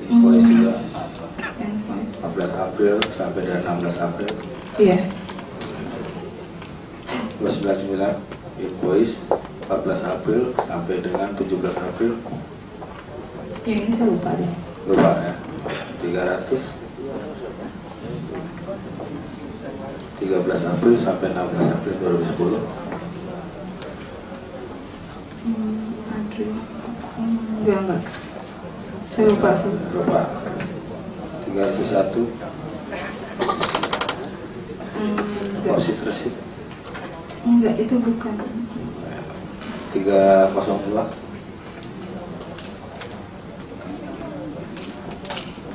Invoice juga. Invoice. 14 April sampai dengan 16 April. Iya. 299 invoice 14 April sampai dengan 17 April. Yang ini saya lupa deh. Lupa ya. 300 13 April sampai 16 April 2010. April. Enggak. Saya lupa sih. Lupa. 301 deposit receipt. Enggak, itu bukan. 302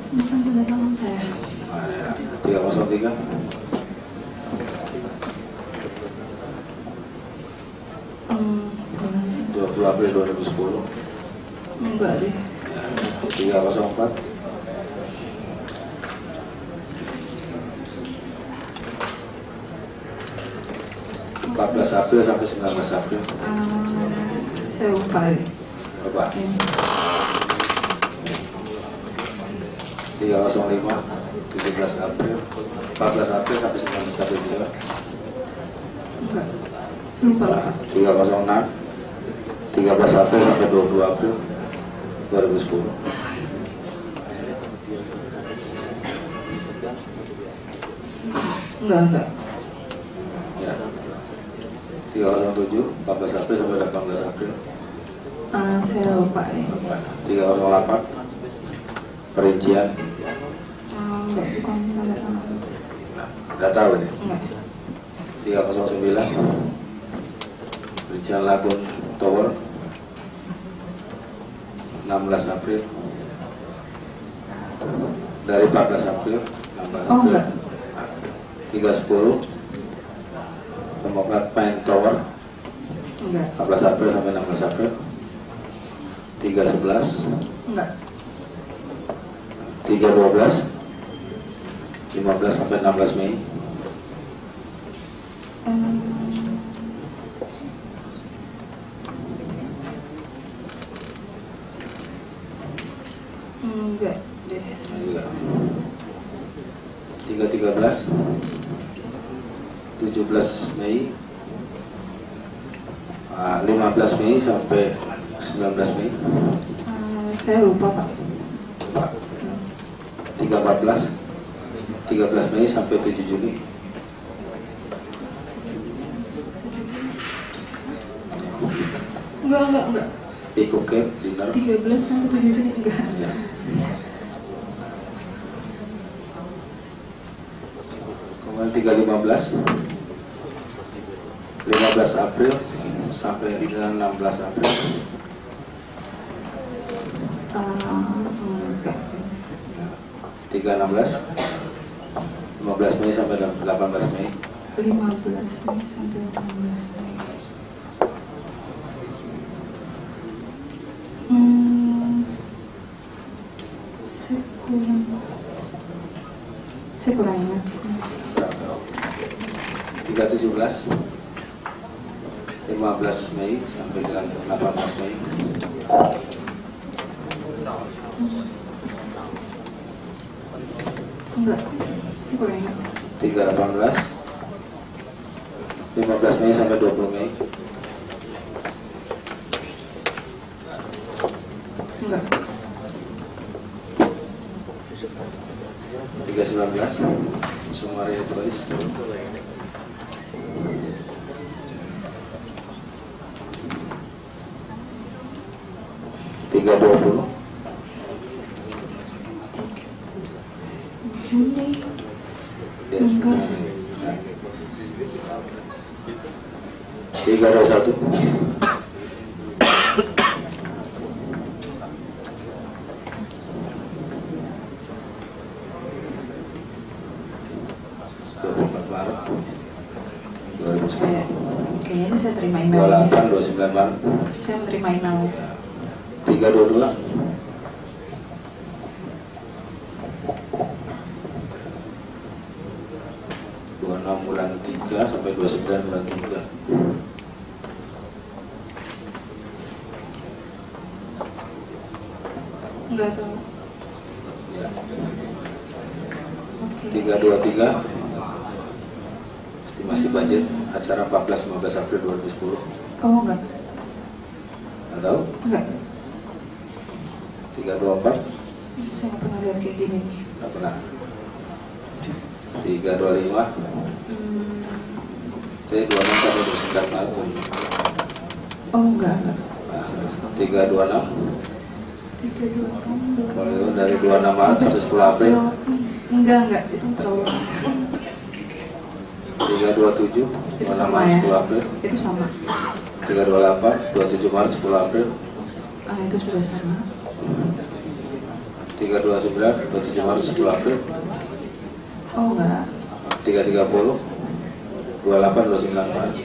Bukan tanda tangan saya. 303 20 April 2010. Enggak deh. 304 14 April sampai 19 April. Saya lupa deh. Berapa? 305 17 April 14 April sampai 19 April juga. Enggak. Saya lupa. 306 13 April sampai 20 April 2010. Enggak. Ya. 307 14 April sampai 18 April. Saya lupa deh. 308 perincian. Enggak, bukan tanda tangan. Nggak tahu nih. Enggak. 309 perincian Lagun Tower 16 April dari 14 April 16 Oh, April. enggak. 310 Demokrat Pine Tower Enggak. 14 April sampai 16 April. 311 Enggak. 312 15 sampai 16 Mei. Enggak deh. 313 17 Mei 15 Mei sampai 19 Mei. Saya lupa, Pak. 314 13 Mei sampai 7 Juni. Enggak. Pico Camp Dinner 13 sampai 7 Juni enggak. ya. Kemudian 315 15 April sampai dengan 16 April. Enggak. 316 15 Mei sampai 18 Mei. 15 sampai 18 Mei. Saya kurang ingat. 317 15 Mei sampai dengan 18 Mei. Enggak, saya kurang ingat. 318 15 Mei sampai 20 Mei. Enggak. 319 Sumaria Voice 320 Juni. ya, Enggak. 321 24 Maret 2010. Kayaknya saya terima email. 28 29 Maret. Saya menerima email. 322 26 bulan 3 sampai 29 bulan 3. Enggak tahu. Ya. Oke. 323 estimasi budget acara 14-15 April 2010. Kamu enggak? Nggak tahu? Enggak. 324 Saya nggak pernah lihat kayak gini nih. nggak pernah. 325 saya 26 sampai 29 Maret. Oh enggak. Nah, 326 326. kalau dari 26 Maret sampai 10 April. Enggak, itu terlalu. 327 Itu 26 sama Maret ya? 10 April. Itu sama. 328 27 Maret 10 April. Itu sudah sama. 329 27 Maret 10 April. Oh enggak. 330 28 29 Maret.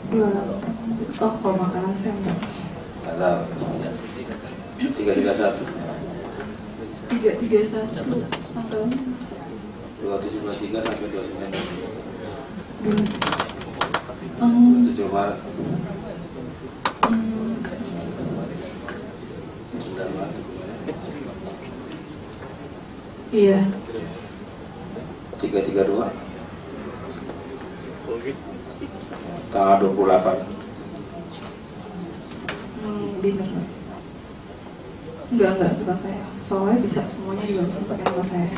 28. Oh, kalau makanan saya enggak. Nggak tahu. 331 331 tanggalnya 2723 sampai 29 dulu. 7 Maret 9 Maret. Iya. 332 tanggal 28. Dinner. Enggak, bukan saya. Soalnya bisa semuanya juga bisa pakai nama saya.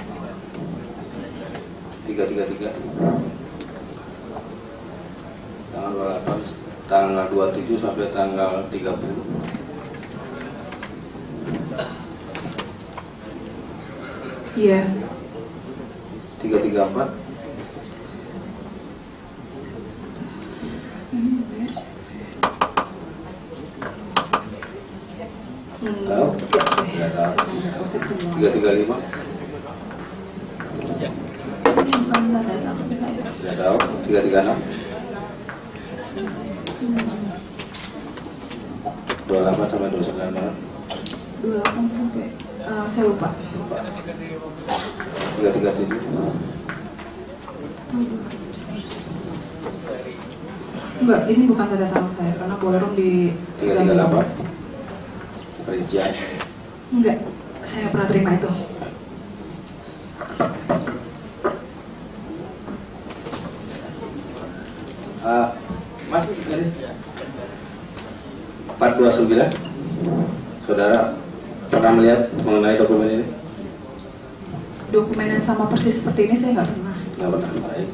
333 tanggal 28 tanggal 27 sampai tanggal 30. Iya. 334 tahu? Nggak tahu. 335 nggak tahu. 336 28 sampai 29 Maret. 28 sampai saya lupa. 337 Enggak, ini bukan tanda tangan saya karena ballroom di 338 perincian. Enggak, saya nggak pernah terima itu. Masih ini 429 saudara pernah melihat mengenai dokumen ini? Dokumen yang sama persis seperti ini saya nggak pernah. Nggak pernah. Baik.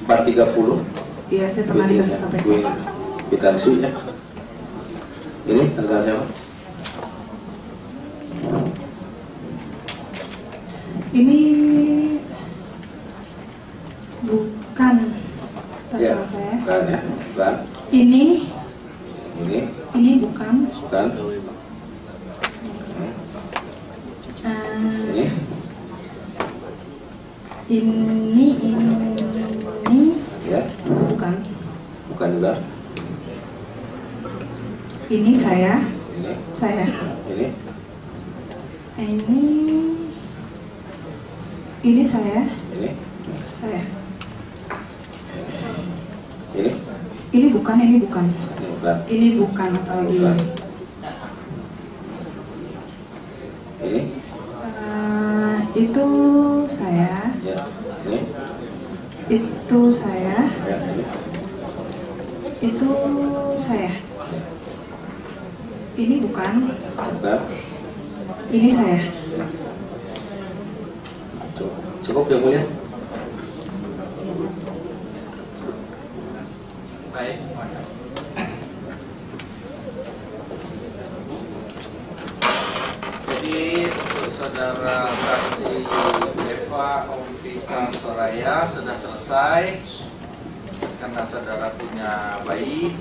430 Iya, saya pernah dikasih KPK. kwitansi ya. Ini tentang siapa? Ini bukan tanda Ya, tangan saya. bukan ya, bukan. Ini bukan. Bukan. Ini Ya, bukan. bukan juga. Ini saya. Ini, Saya. ini, Ini saya. ini, Saya. ini, Ini bukan. ini bukan. Ini bukan apalagi. Bukan. Ini, Itu saya. ya, ini, Itu saya. ya, ini, Itu saya. ya, Ini bukan. bukan. Ini saya. Ya. Cukup yang mulia. Baik, terima kasih. Jadi untuk saudara saksi Eva Ompika Soraya sudah selesai karena saudara punya bayi.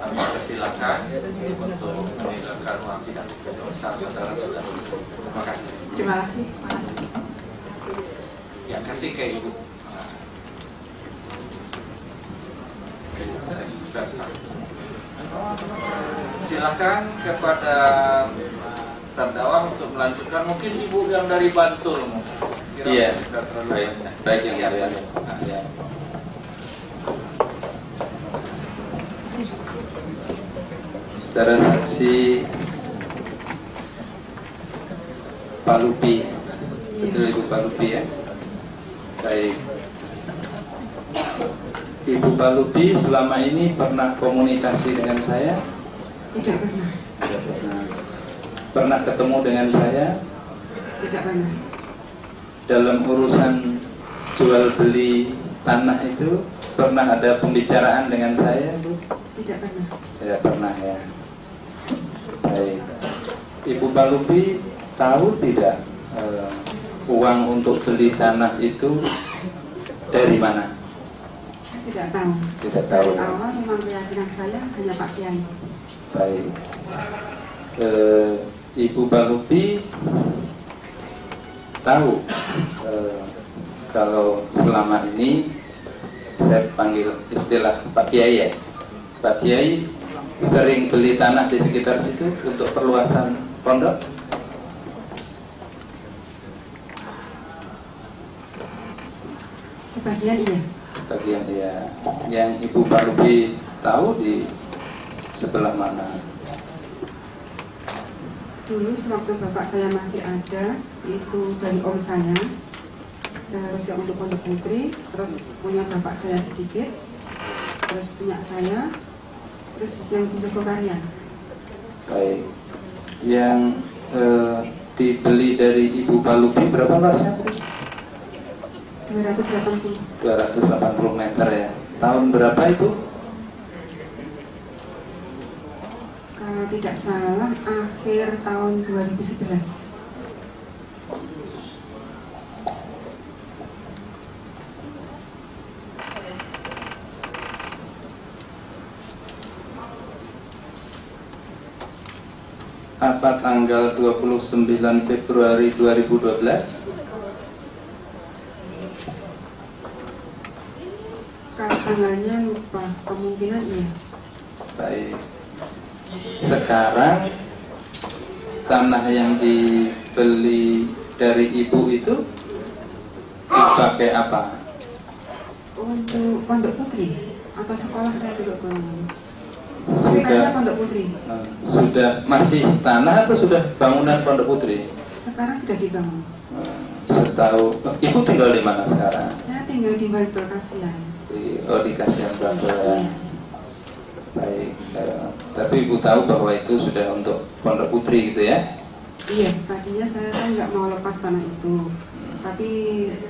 Kami persilakan untuk meninggalkan ruang sidang. Saudara sudah selesai. Terima kasih. Terima kasih. Terima kasih. Ya, kasih ke ibu. Silakan kepada terdakwa untuk melanjutkan. Mungkin ibu yang dari Bantul mungkin. Iya. Tidak terlalu Baik, banyak. baik yang mulia. Ya. Saudara saksi Pak Lupi, betul Ibu Pak Lupi ya? Baik. Ibu Pak Lupi selama ini pernah komunikasi dengan saya? Tidak pernah. Tidak pernah. Pernah ketemu dengan saya? Tidak pernah. Dalam urusan jual beli tanah itu pernah ada pembicaraan dengan saya, Bu? Tidak pernah. Tidak pernah ya. Baik. Ibu Pak Lupi tahu tidak uang untuk beli tanah itu dari mana? Saya tidak tahu. Tidak tahu. Dari awal memang keyakinan saya hanya Pak Kiai. Baik. Ibu Pak Lupi tahu kalau selama ini saya panggil istilah Pak Kiai ya. Pak Kiai sering beli tanah di sekitar situ untuk perluasan pondok. Sebagian iya. Sebagian ya. Yang Ibu Pak Lupi tahu di sebelah mana? Dulu sewaktu bapak saya masih ada, itu dari om saya, terus yang untuk pondok putri, terus punya bapak saya sedikit, terus punya saya, terus yang di Jogokarya. Baik. Yang dibeli dari Ibu Pak Lupi berapa luasnya? 280. 280 meter ya. Tahun berapa itu? Kalau tidak salah akhir tahun 2011. Apa tanggal 29 Februari 2012? Kalau tanggalnya lupa, kemungkinan iya. Baik. Sekarang tanah yang dibeli dari ibu itu dipakai apa? Untuk pondok putri atau sekolah saya juga belum. Tapi kayaknya pondok putri. Sudah masih tanah atau sudah bangunan pondok putri? Sekarang sudah dibangun. Setahu ibu tinggal di mana sekarang? Saya tinggal di Balbel Kasihan. Di Kasihan Babel. Iya. Baik. Tapi ibu tahu bahwa itu sudah untuk pondok putri gitu ya? Iya, tadinya saya kan nggak mau lepas tanah itu. Tapi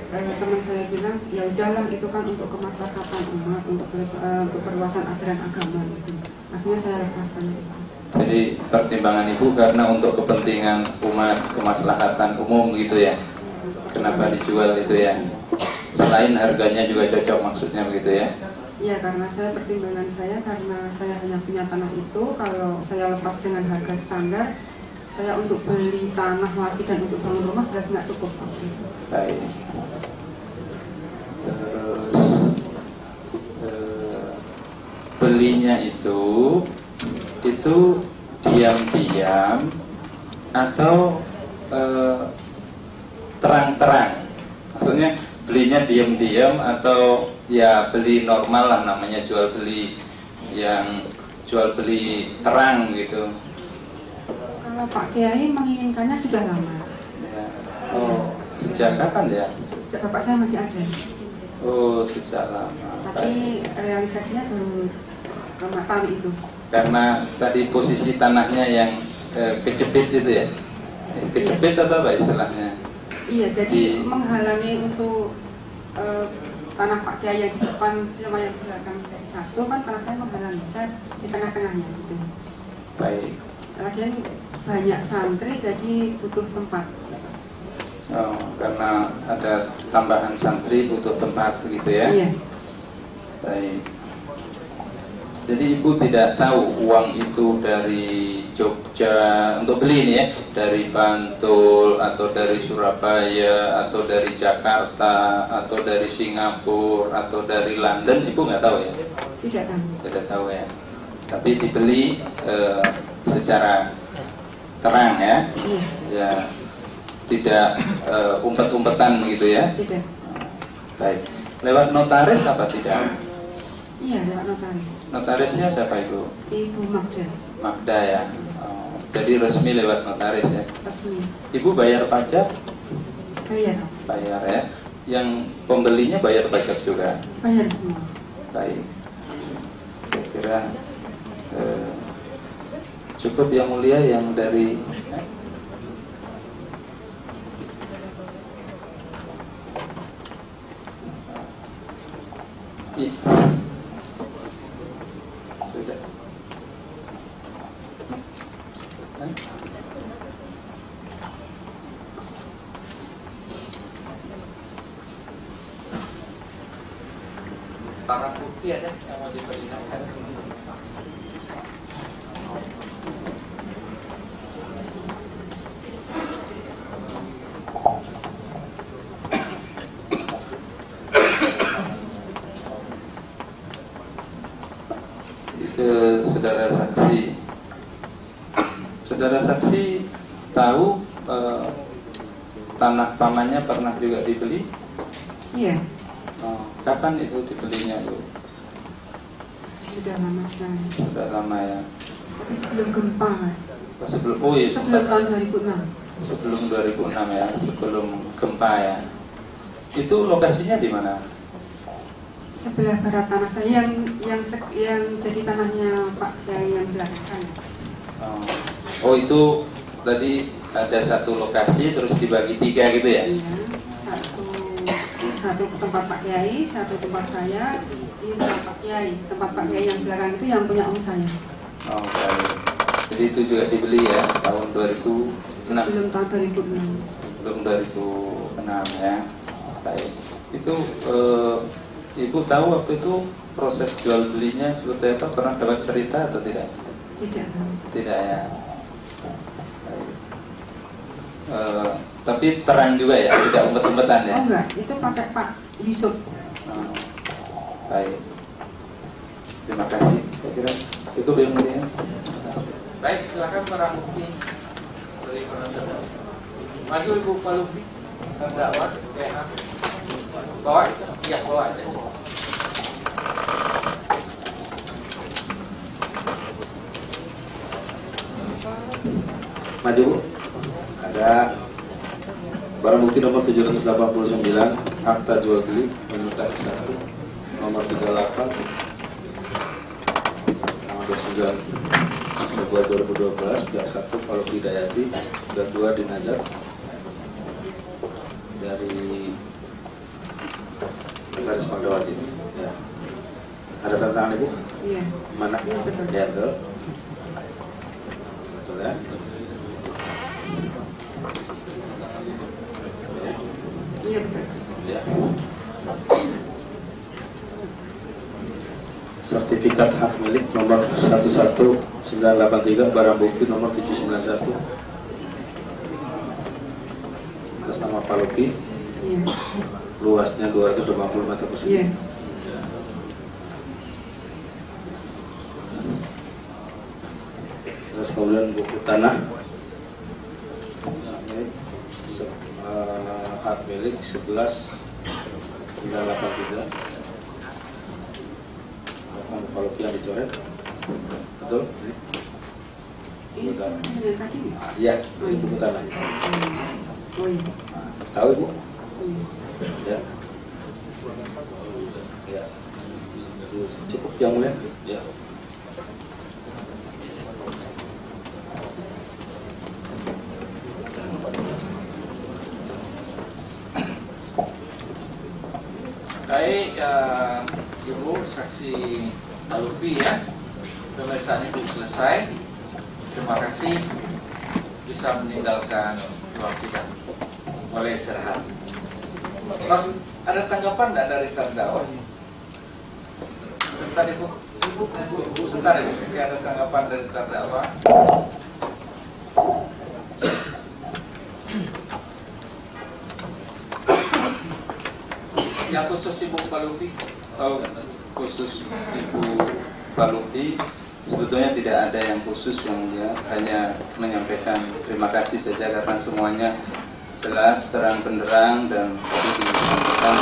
teman saya bilang, ya udahlah itu kan untuk kemaslahatan umat, untuk perluasan ajaran agama itu. Akhirnya saya lepas tanah itu. Jadi pertimbangan ibu karena untuk kepentingan umat, kemaslahatan umum gitu ya? Kenapa dijual itu ya? Selain harganya juga cocok maksudnya begitu ya? Iya, karena pertimbangan saya karena saya hanya punya tanah itu, kalau saya lepas dengan harga standar, saya untuk beli tanah lagi dan untuk bangun rumah jelas nggak cukup. Baik. Terus belinya itu diam-diam atau terang-terang? Maksudnya belinya diam-diam atau ya beli normal lah, namanya jual beli yang jual beli terang gitu? Kalau Pak Kiai menginginkannya sudah lama. Ya. Oh, sejak kapan ya? Bapak saya masih ada. Oh, sejak lama. Tapi realisasinya baru tahun itu. Karena tadi posisi tanahnya yang kejepit itu ya? Kejepit atau apa istilahnya? Iya, jadi menghalangi untuk tanah Pak Kiai yang di depan sama yang di belakang jadi satu, kan tanah saya menghalangi, saya di tengah-tengahnya gitu. Baik. Lagian banyak santri jadi butuh tempat. Oh, karena ada tambahan santri butuh tempat begitu ya? Iya. Baik. Jadi ibu tidak tahu uang itu dari Jogja untuk beli ini ya, dari Bantul atau dari Surabaya atau dari Jakarta atau dari Singapura atau dari London, ibu nggak tahu ya? Tidak tahu. Tidak tahu ya. Tapi dibeli secara terang ya? Iya. Ya, tidak umpet-umpetan begitu ya? Tidak. Baik. Lewat notaris apa tidak? Iya, lewat notaris. Notarisnya siapa Ibu? Ibu Magda. Magda ya. Oh, jadi resmi lewat notaris ya. Resmi. Ibu bayar pajak? Bayar. Bayar ya. Yang pembelinya bayar pajak juga? Bayar semua. Baik. Saya kira cukup yang mulia yang dari sudah. Barang bukti ada yang mau diperlihatkan. Saudara saksi, saudara saksi tahu tanah pamannya pernah juga dibeli? Iya. Oh, kapan itu dibelinya Bu? Sudah lama sekali. Sudah lama ya. Tapi sebelum gempa, Mas. Sebelum, oh iya, Sebelum tahun 2006. sebelum 2006 ya, sebelum gempa ya. Itu lokasinya di mana? Sebelah barat tanah saya yang jadi tanahnya Pak Kiai yang belakang saya. Oh itu tadi ada satu lokasi terus dibagi 3 gitu ya? Iya. Satu tempat Pak Kiai, satu tempat saya. Ini tempat Pak Kiai. Tempat Pak Kiai yang belakang itu yang punya om saya. Oh baik. Jadi itu juga dibeli ya tahun 2006. Sebelum tahun 2006. Sebelum 2006 ya. Baik. Itu Ibu tahu waktu itu proses jual belinya seperti apa? Pernah dapat cerita atau tidak? Tidak. Tidak ya. Tapi terang juga ya, tidak umpet-umpetan ya? Oh enggak, itu pakai Pak Yusuf. Baik. Terima kasih. Saya kira itu yang mulia. Baik, silakan barang bukti dari penonton. Maju Ibu Palupi. Terdakwa PH. Bawa itu, iya bawa aja. Maju. Ada barang bukti nomor 789, akta jual beli menyita S1 nomor 38 tanggal 29 Februari 2012, pihak 1 Palu Hidayati dan 2 Dinazar dari Notaris Magdawati. Ya. Ada tanda tangan Ibu? Iya. Mana? Iya, betul. Ya, betul. Betul ya. Iya betul. Ya. Sertifikat hak milik nomor 11983 barang bukti nomor 791 atas nama Palupi, Iya. luasnya 250 meter persegi. Iya. Terus kemudian buku tanah hak milik 11983 Palupi yang dicoret, betul? Ini sama dengan kaki. Iya, ini buku tanah. Oh iya. Tahu Ibu? Iya. Ya. Ya. Cukup yang mulia. Ya. Baik, Ibu saksi Palupi ya. Pemeriksaan Ibu selesai. Terima kasih bisa meninggalkan ruang sidang. Boleh istirahat. Bang, ada tanggapan enggak dari terdakwa? Sebentar Ibu. Sebentar Ibu, ini ada tanggapan dari terdakwa. Yang khusus Ibu Palupi. Oh, khusus Ibu Palupi sebetulnya tidak ada yang khusus yang mulia, hanya menyampaikan terima kasih saja karena semuanya jelas, terang benderang dan tadi disampaikan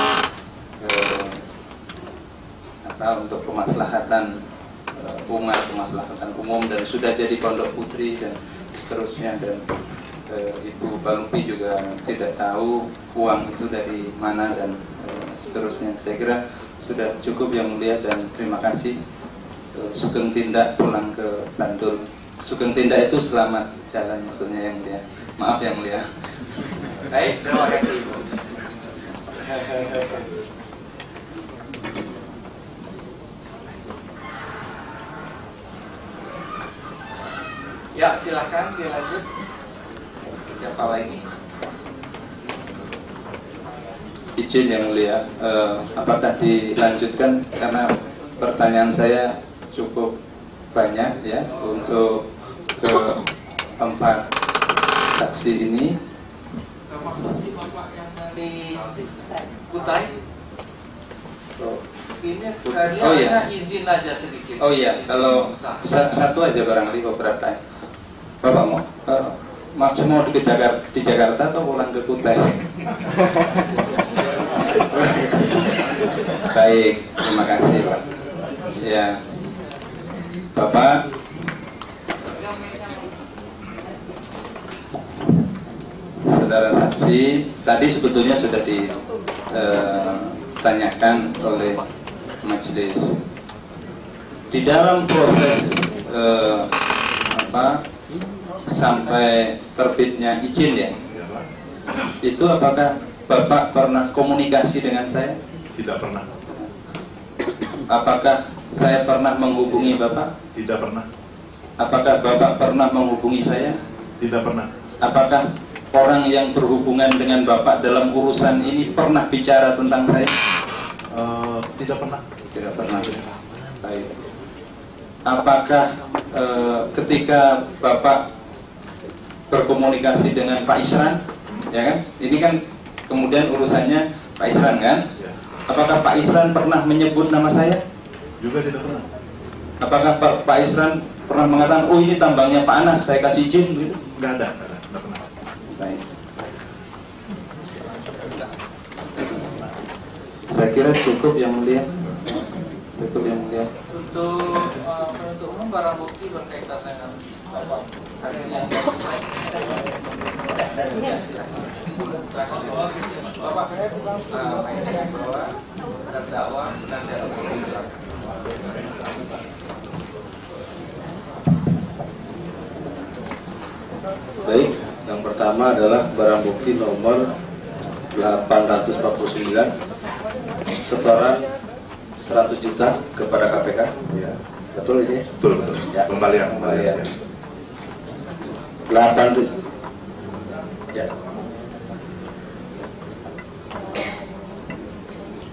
untuk kemaslahatan umat, kemaslahatan umum, dan sudah jadi pondok putri dan seterusnya, dan Ibu Palungpi juga tidak tahu uang itu dari mana dan seterusnya. Saya kira sudah cukup Yang Mulia, dan terima kasih. Sugeng Tindak pulang ke Bantul. Sugeng Tindak itu selamat jalan maksudnya Yang Mulia. Maaf Yang Mulia. Baik, terima kasih Ibu. Ya, silakan dilanjut. Siapa lagi? Izin Yang Mulia, apakah dilanjutkan karena pertanyaan saya cukup banyak ya untuk keempat saksi ini. Termasuk si Bapak yang dari Kutai. Ini saya iya. izin aja sedikit. Oh iya, kalau satu aja barangkali beberapa. Bapak mau di Jakarta atau pulang ke Kutai? Baik, terima kasih Pak. Ya, Bapak. Saudara saksi, tadi sebetulnya sudah ditanyakan oleh majelis. Di dalam proses sampai terbitnya izin ya, itu apakah Bapak pernah komunikasi dengan saya? Tidak pernah. Apakah saya pernah menghubungi Bapak? Tidak pernah. Apakah Bapak pernah menghubungi saya? Tidak pernah. Apakah orang yang berhubungan dengan Bapak dalam urusan ini pernah bicara tentang saya? Tidak pernah. Tidak pernah. Baik. Apakah ketika Bapak berkomunikasi dengan Pak Isran, ya kan? Ini kan kemudian urusannya Pak Isran kan? Ya. Apakah Pak Isran pernah menyebut nama saya? Juga tidak pernah. Apakah Pak Isran pernah mengatakan, oh ini tambangnya Pak Anas, saya kasih izin gitu? Tidak ada, tidak pernah. Baik. Saya kira cukup Yang Mulia. Cukup Yang Mulia. Untuk penuntut umum barang bukti berkaitan dengan Bapak saksi yang Bapak bahwa terdakwa penasihat hukum silakan. Baik, yang pertama adalah barang bukti nomor 849 setoran 100 juta kepada KPK. Ya. Betul ini? Betul. Ya. Pembalian. 87. Ya.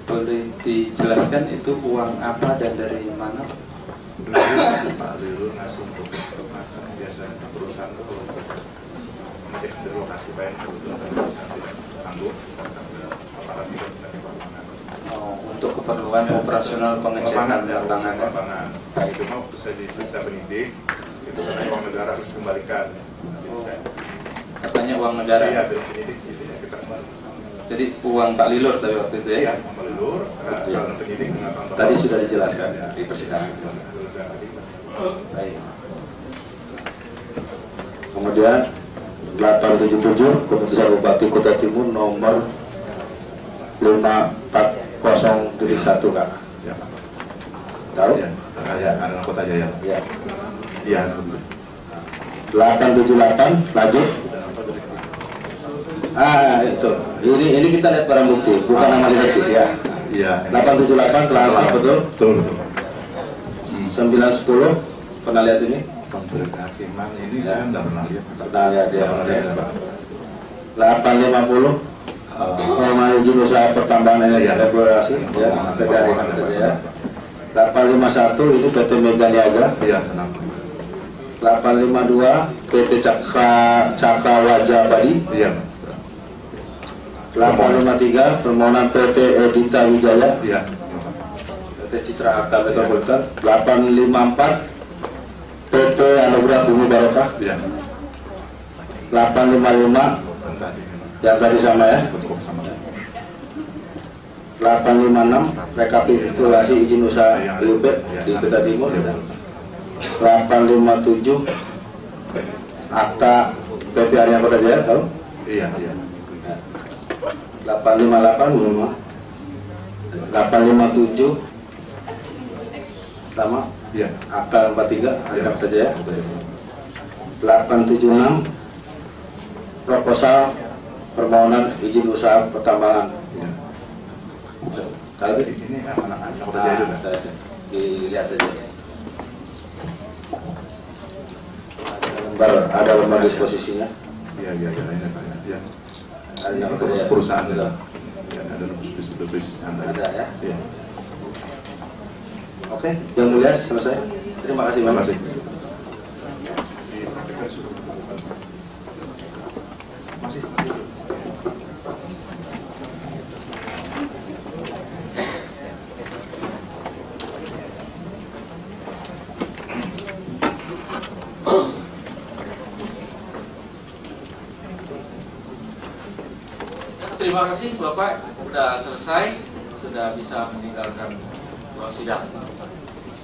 Boleh dijelaskan itu uang apa dan dari mana? Pak Liru ngasih untuk biasa perusahaan untuk ngecek sendiri lokasi baik kebetulan perusahaan tidak sanggup aparat tidak diperlukan. Untuk keperluan operasional pengecekan lapangan. Baik, itu mau waktu saya diperiksa penyidik itu karena uang negara harus dikembalikan. Katanya uang negara. Iya, dari penyidik jadi kita kembali. Jadi uang Pak Lilur tapi waktu itu ya? Iya, Pak Lilur, calon penyidik mengatakan Tadi sudah dijelaskan di persidangan. Baik. Kemudian 877 Keputusan Bupati Kutai Timur nomor 5401 Kak. Ya. Tahu? Ya, ada kota Jaya. Ya. Iya. 878 lanjut. Itu. Ini kita lihat barang bukti, bukan nama direksi ya. Iya. 878 telah sah, betul? Betul. 910 pernah lihat ini? Konflik kehakiman ini saya tidak pernah lihat. Pernah lihat ya. Pernah lihat, Pak. 850 Pengembangan izin usaha pertambangan energi regulasi ya, PT Hariman ya. 851 ini PT Mega Niaga. Iya, senang. 852 PT Cakra Wajah Badi. Iya. 853 permohonan PT Edita Wijaya. Iya. PT Citra Harta Metropolitan. 854 PT Anugerah Bumi Barokah. Iya. 855 Tadi. yang tadi sama ya. 856 856 rekapitulasi izin usaha IUP di Kuta Timur. 857 akta PT Arya Kota Jaya, tahu? Iya. 858 belum. 857 sama Iya. akta 43 Arya Kota Jaya. 876 proposal permohonan izin usaha pertambangan. Iya. Tadi Ini anak-anak Kota Jaya juga. dilihat aja. Ada lembar disposisinya. Iya, ini Pak. Iya. Ada Ini Kota Jaya. perusahaan Ada. ya. Ada lebih Ada ya. Iya. Oke, yang mulia selesai. Terima kasih Terima banyak. kasih. Masih. Terima kasih Bapak, sudah selesai, sudah bisa meninggalkan ruang sidang.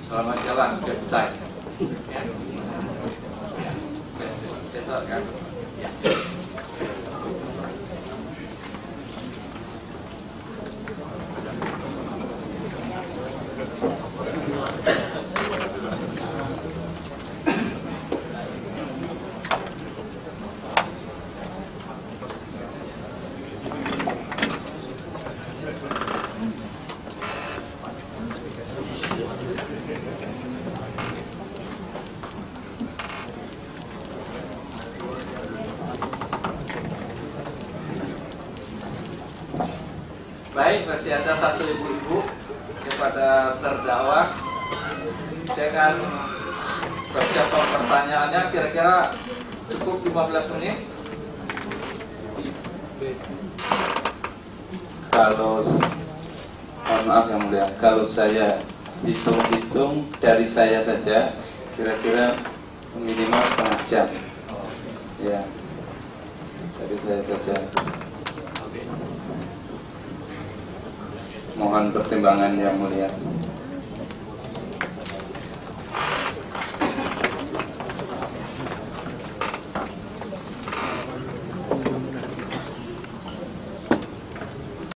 Selamat jalan ke Kutai. Ya. Besok kan. Ya. Baik, masih ada satu ibu-ibu kepada terdakwa dengan persiapan pertanyaannya kira-kira cukup 15 menit. Kalau mohon maaf yang mulia, kalau saya hitung-hitung dari saya saja kira-kira minimal setengah jam. Ya, dari saya saja. Mohon pertimbangan yang mulia.